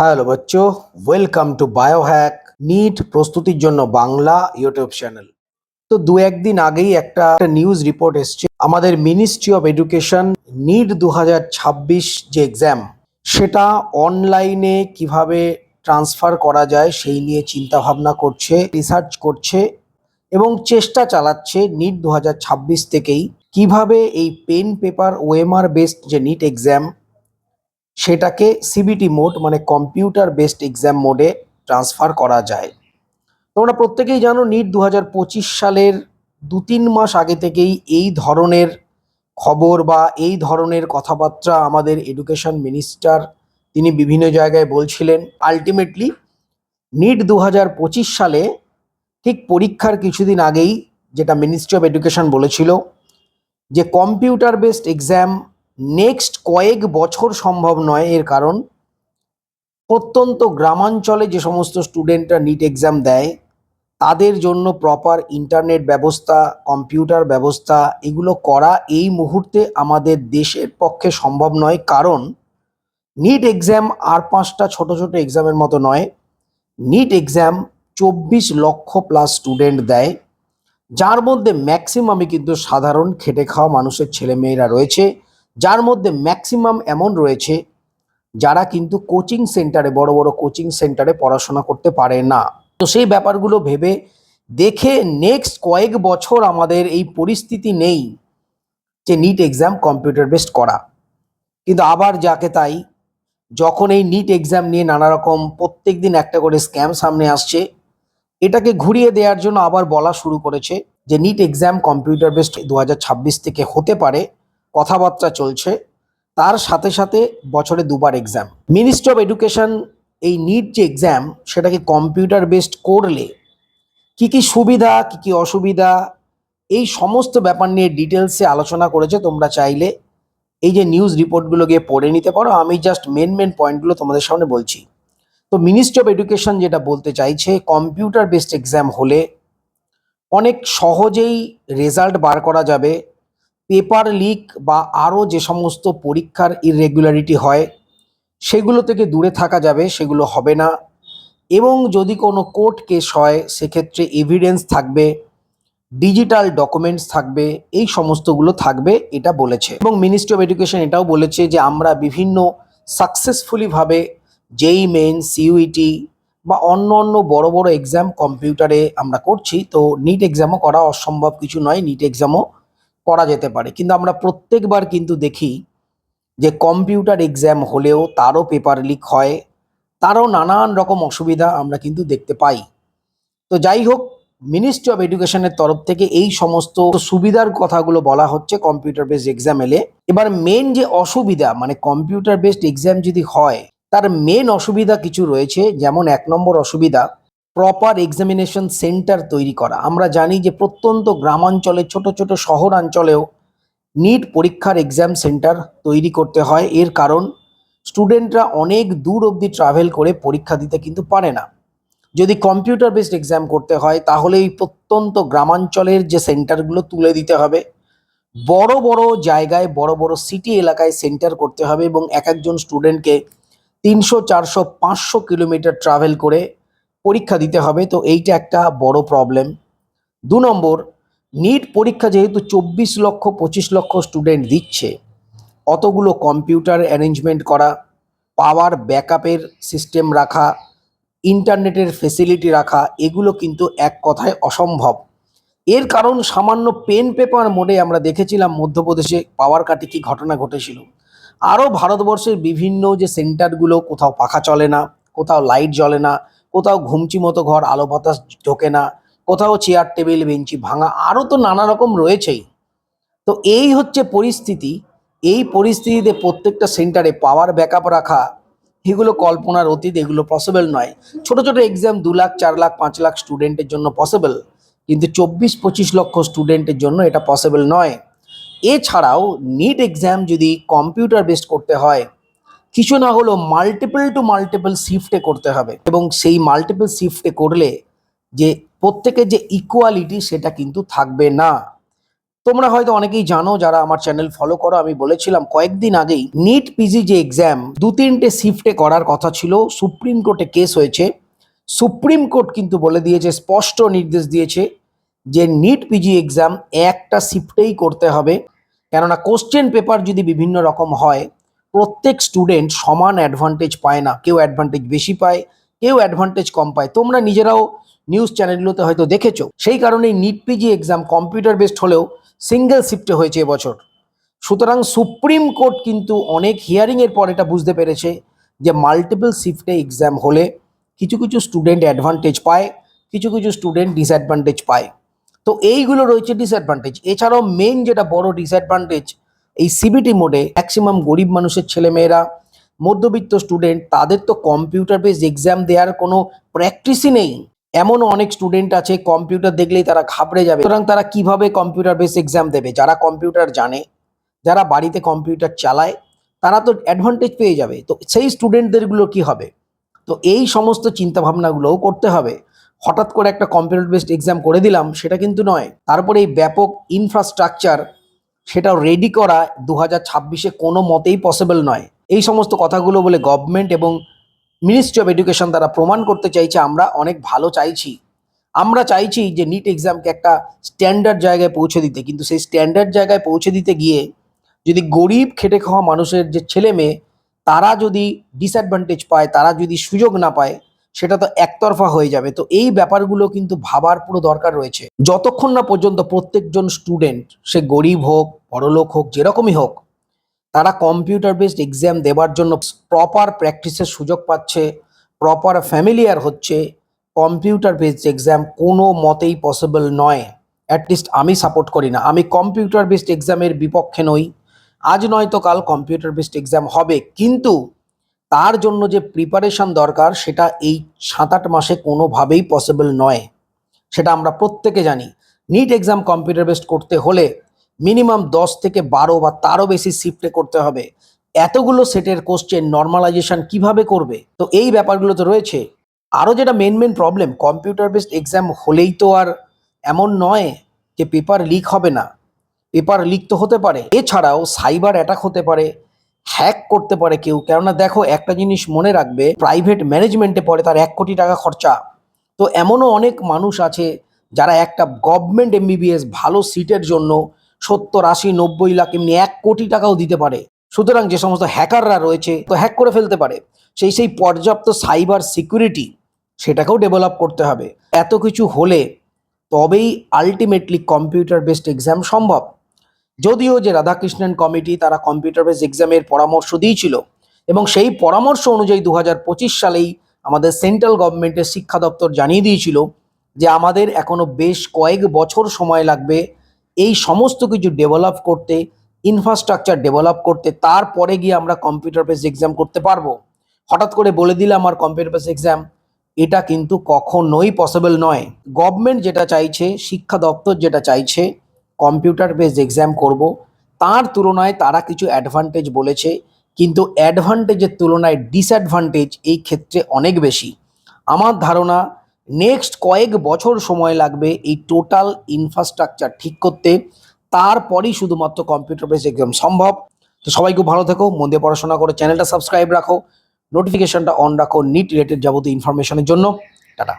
Hello বাচ্চো, welcome to Biohack NEET প্রস্তুতির জন্য বাংলা ইউটিউব চ্যানেল। তো দু একদিন আগেই একটা নিউজ রিপোর্ট এসছে, আমাদের মিনিস্ট্রি অফ এডুকেশন নিট 2026 যে এক্সাম সেটা অনলাইনে কিভাবে ট্রান্সফার করা যায় সেই নিয়ে চিন্তা ভাবনা করছে, রিসার্চ করছে এবং চেষ্টা চালাচ্ছে নিট 2026 থেকেই কিভাবে এই পেন পেপার ওএমআর বেসড যে নিট এক্সাম সেটাকে সিবিটি মোড মানে কম্পিউটার বেসড এক্সাম মোডে ট্রান্সফার করা যায়। তোমরা প্রত্যেকেই জানো নিট 2025 সালের 2-3 মাস আগে থেকেই এই ধরনের খবর বা এই ধরনের কথাবার্তা আমাদের এডুকেশন মিনিস্টার তিনি বিভিন্ন জায়গায় বলছিলেন। আলটিমেটলি নিট 2025 সালে ঠিক পরীক্ষার কিছুদিন আগেই যেটা মিনিস্ট্রি অফ এডুকেশন বলেছিল যে কম্পিউটার বেসড এক্সাম নেক্সট কয়েক বছর সম্ভব নয়। এর কারণ প্রত্যন্ত গ্রামাঞ্চলে যে সমস্ত স্টুডেন্টরা নিট এক্সাম দেয় তাদের জন্য প্রপার ইন্টারনেট ব্যবস্থা, কম্পিউটার ব্যবস্থা এগুলো করা এই মুহূর্তে আমাদের দেশের পক্ষে সম্ভব নয়। কারণ নিট এক্সাম আর 5টা ছোট ছোট এক্সামের মতো নয়। নিট এক্সাম 24 লক্ষ প্লাস স্টুডেন্ট দেয়, যার মধ্যে ম্যাক্সিমামই কিন্তু সাধারণ খেটে খাওয়া মানুষের ছেলেমেয়েরা রয়েছে, যার মধ্যে ম্যাক্সিমাম এমন রয়েছে যারা কিন্তু কোচিং সেন্টারে, বড় বড় কোচিং সেন্টারে পড়াশোনা করতে পারে না। তো সেই ব্যাপারগুলো ভেবে দেখে নেক্সট কয়েক বছর আমাদের এই পরিস্থিতি নেই যে নিট এক্সাম কম্পিউটার বেসড করা। কিন্তু আবার যাকে তাই, যখন এই নিট এক্সাম নিয়ে নানা রকম প্রত্যেক দিন একটা করে স্ক্যাম সামনে আসছে, এটাকে ঘুরিয়ে দেওয়ার জন্য আবার বলা শুরু করেছে যে নিট এক্সাম কম্পিউটার বেসড 2026 থেকে হতে পারে, কথাবার্তা চলছে। তার সাথে সাথে বছরে 2বার এক্সাম। মিনিস্ট্রি অফ এডুকেশন এই নিট যে এক্সাম সেটাকে কম্পিউটার বেসড করলে কি কি সুবিধা, কি কি অসুবিধা, এই সমস্ত ব্যাপার নিয়ে ডিটেলসে আলোচনা করেছে। তোমরা চাইলে এই যে নিউজ রিপোর্টগুলো গিয়ে পড়ে নিতে পারো। আমি জাস্ট মেন পয়েন্টগুলো তোমাদের সামনে বলছি। তো মিনিস্ট্রি অফ এডুকেশন যেটা বলতে চাইছে, কম্পিউটার বেসড এক্সাম হলে অনেক সহজেই রেজাল্ট বার করা যাবে। পেপার লিক বা আরও যে সমস্ত পরীক্ষার ইররেগুলারিটি হয় সেগুলো থেকে দূরে থাকা যাবে, সেগুলো হবে না। এবং যদি কোনো কোর্ট কেস হয় সেক্ষেত্রে এভিডেন্স থাকবে, ডিজিটাল ডকুমেন্টস থাকবে, এই সমস্তগুলো থাকবে, এটা বলেছে। এবং মিনিস্ট্রি অফ এডুকেশন এটাও বলেছে যে আমরা বিভিন্ন সাকসেসফুলিভাবে জেই মেন, সিইউইটি বা অন্য অন্য বড় বড় এক্সাম কম্পিউটারে আমরা করছি। তো নিট এক্সামও করা অসম্ভব কিছু নয়, নিট এক্সামও করা যেতে পারে। কিন্তু আমরা প্রত্যেকবার কিন্তু দেখি যে কম্পিউটার এক্সাম হলেও তারও পেপার লিক হয়, তারও নানান রকম অসুবিধা আমরা কিন্তু দেখতে পাই। তো যাই হোক, মিনিস্ট্রি অফ এডুকেশনের তরফ থেকে এই সমস্ত সুবিধার কথাগুলো বলা হচ্ছে কম্পিউটার বেসড এক্সাম এলে। এবার মেন যে অসুবিধা, মানে কম্পিউটার বেসড এক্সাম যদি হয় তার মেন অসুবিধা কিছু রয়েছে। যেমন 1 নম্বর অসুবিধা, প্রপার এক্সামিনেশন সেন্টার তৈরি করা। আমরা জানি যে প্রত্যন্ত গ্রামাঞ্চলে, ছোট ছোট শহরাঞ্চলেও নিট পরীক্ষার এক্সাম সেন্টার তৈরি করতে হয়। এর কারণ স্টুডেন্টরা অনেক দূর অবধি ট্রাভেল করে পরীক্ষা দিতে কিন্তু পারে না। যদি কম্পিউটার বেসড এক্সাম করতে হয় তাহলে এই প্রত্যন্ত গ্রামাঞ্চলের যে সেন্টারগুলো তুলে দিতে হবে, বড় বড় জায়গায়, বড় বড় সিটি এলাকায় সেন্টার করতে হবে এবং এক একজন স্টুডেন্টকে 300, 400, 500 কিলোমিটার ট্রাভেল করে পরীক্ষা দিতে হবে। তো এইটা একটা বড় প্রবলেম। 2 নম্বর, নিট পরীক্ষা যেহেতু 24 লক্ষ 25 লক্ষ স্টুডেন্ট দিচ্ছে, অতগুলো কম্পিউটার অ্যারেঞ্জমেন্ট করা, পাওয়ার ব্যাকআপের সিস্টেম রাখা, ইন্টারনেটের ফেসিলিটি রাখা, এগুলো কিন্তু এক কথায় অসম্ভব। এর কারণ সামান্য পেন পেপার মোডে আমরা দেখেছিলাম মধ্যপ্রদেশে পাওয়ার কাটে কি ঘটনা ঘটেছিল। আরও ভারতবর্ষের বিভিন্ন যে সেন্টারগুলো, কোথাও পাখা চলে না, কোথাও লাইট জ্বলে না, কোথাও ঘুমচি মতো ঘর, আলো বাতাস ঢোকে না, কোথাও চেয়ার টেবিল বেঞ্চি ভাঙা, আরও তো নানা রকম রয়েছেই। তো এই হচ্ছে পরিস্থিতি। এই পরিস্থিতিতে প্রত্যেকটা সেন্টারে পাওয়ার ব্যাকআপ রাখা এগুলো কল্পনার অতীত, এগুলো পসিবল নয়। ছোট ছোট এক্সাম 2 লাখ, 4 লাখ, 5 লাখ স্টুডেন্টের জন্য পসিবল, কিন্তু 24-25 লক্ষ স্টুডেন্টের জন্য এটা পসিবল নয়। এছাড়াও নিট এক্সাম যদি কম্পিউটার বেসড করতে হয়, কিছু না হলেও মাল্টিপল টু মাল্টিপল শিফটে করতে হবে এবং সেই মাল্টিপল শিফটে করলে যে প্রত্যেকের যে ইকুয়ালিটি সেটা কিন্তু থাকবে না। তোমরা হয়তো অনেকেই জানো, যারা আমার চ্যানেল ফলো করো, আমি বলেছিলাম কয়েকদিন আগেই নিট পিজি যে এক্সাম 2-3টে শিফটে করার কথা ছিল, সুপ্রিম কোর্টে কেস হয়েছে। সুপ্রিম কোর্ট কিন্তু বলে দিয়েছে, স্পষ্ট নির্দেশ দিয়েছে যে নিট পিজি এক্সাম একটা শিফটেই করতে হবে। কেননা কোশ্চেন পেপার যদি বিভিন্ন রকম হয়, প্রত্যেক স্টুডেন্ট সমান অ্যাডভান্টেজ পায় না, কেউ অ্যাডভান্টেজ বেশি পায়, কেউ অ্যাডভান্টেজ কম পায়। তোমরা নিজেরাও নিউজ চ্যানেলগুলোতে হয়তো দেখেছো। সেই কারণেই NEET PG exam computer based হলেও সিঙ্গেল শিফটে হয়েছে এবছর। সুতরাং সুপ্রিম কোর্ট কিন্তু অনেক হিয়ারিংয়ের পর এটা বুঝতে পেরেছে যে মাল্টিপল শিফটে এক্সাম হলে কিছু কিছু স্টুডেন্ট অ্যাডভান্টেজ পায়, কিছু কিছু স্টুডেন্ট ডিসঅ্যাডভান্টেজ পায়। তো এইগুলো রয়েছে ডিসঅ্যাডভান্টেজ। এছাড়াও মেন যেটা বড় ডিসঅ্যাডভান্টেজ, এই সিবিটি মোডে ম্যাক্সিমাম গরিব মানুষের ছেলেমেয়েরা, মধ্যবিত্ত স্টুডেন্ট, তাদের তো কম্পিউটার বেসড এক্সাম দেওয়ার কোনো প্র্যাকটিসই নেই। এমনও অনেক স্টুডেন্ট আছে কম্পিউটার দেখলেই তারা ঘাবড়ে যাবে। সুতরাং তারা কিভাবে কম্পিউটার বেসড এক্সাম দেবে? যারা কম্পিউটার জানে, যারা বাড়িতে কম্পিউটার চালায়, তারা তো অ্যাডভান্টেজ পেয়ে যাবে। তো সেই স্টুডেন্টদেরগুলো কি হবে? তো এই সমস্ত চিন্তাভাবনাগুলোও করতে হবে। হঠাৎ করে একটা কম্পিউটার বেসড এক্সাম করে দিলাম সেটা কিন্তু নয়। তারপরে এই ব্যাপক ইনফ্রাস্ট্রাকচার, সেটাও রেডি করা 2026-এ কোনো মতেই পসিবল নয়। এই সমস্ত কথাগুলো বলে গভর্নমেন্ট এবং মিনিস্ট্রি অফ এডুকেশন তারা প্রমাণ করতে চাইছে আমরা অনেক ভালো চাইছি। আমরা চাইছি যে নিট এক্সামকে একটা স্ট্যান্ডার্ড জায়গায় পৌঁছে দিতে, কিন্তু সেই স্ট্যান্ডার্ড জায়গায় পৌঁছে দিতে গিয়ে যদি গরিব খেটে খাওয়া মানুষের যে ছেলে মেয়ে, তারা যদি ডিসঅ্যাডভান্টেজ পায়, তারা যদি সুযোগ না পায়, সেটা তো একতরফা হয়ে যাবে। তো এই ব্যাপারগুলো কিন্তু ভাবার পুরো দরকার রয়েছে। যতক্ষণ না পর্যন্ত প্রত্যেকজন স্টুডেন্ট, সে গরিব হোক, বড়লোক হোক, যেরকমই হোক, তারা কম্পিউটার বেসড এক্সাম দেওয়ার জন্য প্রপার প্র্যাকটিসের সুযোগ পাচ্ছে, প্রপার ফ্যামিলিয়ার হচ্ছে, কম্পিউটার বেসড এক্সাম কোনো মতেই পসিবল নয়। অ্যাটলিস্ট আমি সাপোর্ট করি না। আমি কম্পিউটার বেসড এক্সামের বিপক্ষে নই। আজ নয়তো কাল কম্পিউটার বেসড এক্সাম হবে, কিন্তু তার জন্য যে প্রিপারেশন দরকার সেটা এই 7-8 মাসে কোনোভাবেই পসিবল নয়। সেটা আমরা প্রত্যেকে জানি। নিট এক্সাম কম্পিউটার বেসড করতে হলে মিনিমাম 10 থেকে 12 বা তারও বেশি শিফটে করতে হবে। এতগুলো সেটের কোশ্চেন নর্মালাইজেশন কিভাবে করবে? তো এই ব্যাপারগুলো তো রয়েছে। আরও যেটা main problem, computer based exam হলেই তো আর এমন নয় যে পেপার লিক হবে না। পেপার লিক তো হতে পারে। এছাড়াও সাইবার অ্যাটাক হতে পারে, হ্যাক করতে পারে কেউ। কেননা দেখো, একটা জিনিস মনে রাখবে, প্রাইভেট ম্যানেজমেন্টে পড়ে তার 1 কোটি টাকা খরচা। তো এমনও অনেক মানুষ আছে যারা একটা গভর্নমেন্ট এমবিবিএস ভালো সিটের জন্য 70, 80, 90 লাখ, এমনি 1 কোটি টাকাও দিতে পারে। সুতরাং যে সমস্ত হ্যাকাররা রয়েছে তো হ্যাক করে ফেলতে পারে। সেই পর্যাপ্ত সাইবার সিকিউরিটি, সেটাকেও ডেভেলপ করতে হবে। এত কিছু হলে তবেই আলটিমেটলি কম্পিউটার বেসড এক্সাম সম্ভব। যদিও যে রাধাকৃষ্ণন কমিটি, তারা কম্পিউটার বেসড এক্সামের পরামর্শ দিয়েছিল, এবং সেই পরামর্শ অনুযায়ী 2025 সালেই আমাদের সেন্ট্রাল গভর্নমেন্টের শিক্ষা দপ্তর জানিয়ে দিয়েছিল যে আমাদের এখনো বেশ কয়েক বছর সময় লাগবে এই সমস্ত কিছু ডেভেলপ করতে, ইনফ্রাস্ট্রাকচার ডেভেলপ করতে, তারপরে গিয়ে আমরা কম্পিউটার বেসড এক্সাম করতে পারবো। হঠাৎ করে বলে দিলাম আমার কম্পিউটার বেসড এক্সাম, এটা কিন্তু কখনোই পসিবল নয়। গভর্নমেন্ট যেটা চাইছে, শিক্ষা দপ্তর যেটা চাইছে, কম্পিউটার বেসড এক্সাম করব, তার তুলনায় তারা কিছু অ্যাডভান্টেজ বলেছে, কিন্তু অ্যাডভান্টেজের তুলনায় ডিসঅ্যাডভান্টেজ এই ক্ষেত্রে অনেক বেশি। আমার ধারণা নেক্সট কয়েক বছর সময় লাগবে এই টোটাল ইনফ্রাস্ট্রাকচার ঠিক করতে, তারপরেই শুধুমাত্র কম্পিউটার বেসড এক্সাম সম্ভব। তো সবাই খুব ভালো থেকো, মন দিয়ে পড়াশোনা করো, চ্যানেলটা সাবস্ক্রাইব রাখো, নোটিফিকেশনটা অন রাখো নিট রিলেটেড যাবতীয় ইনফরমেশনের জন্য। টাটা।